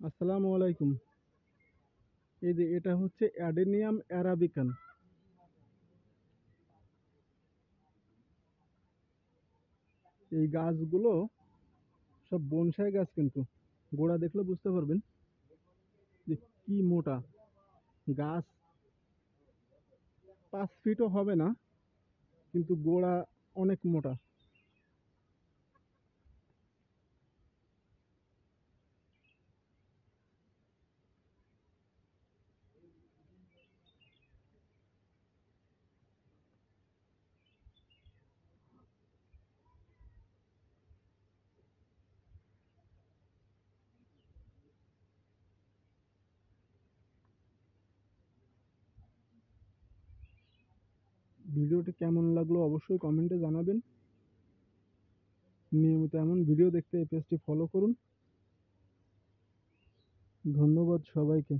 আসসালামু আলাইকুম। এই যে এটা হচ্ছে অ্যাডেনিয়াম অ্যারাবিকান। এই গাছগুলো সব বনসাই গাছ, কিন্তু গোড়া দেখলে বুঝতে পারবেন যে কি মোটা গাছ। 5 ফিটও হবে না, কিন্তু গোড়া অনেক মোটা। ভিডিওটি কেমন লাগলো অবশ্যই কমেন্টে জানাবেন। নিয়মিত এমন ভিডিও দেখতে এই পেজটি ফলো করুন। ধন্যবাদ সবাইকে।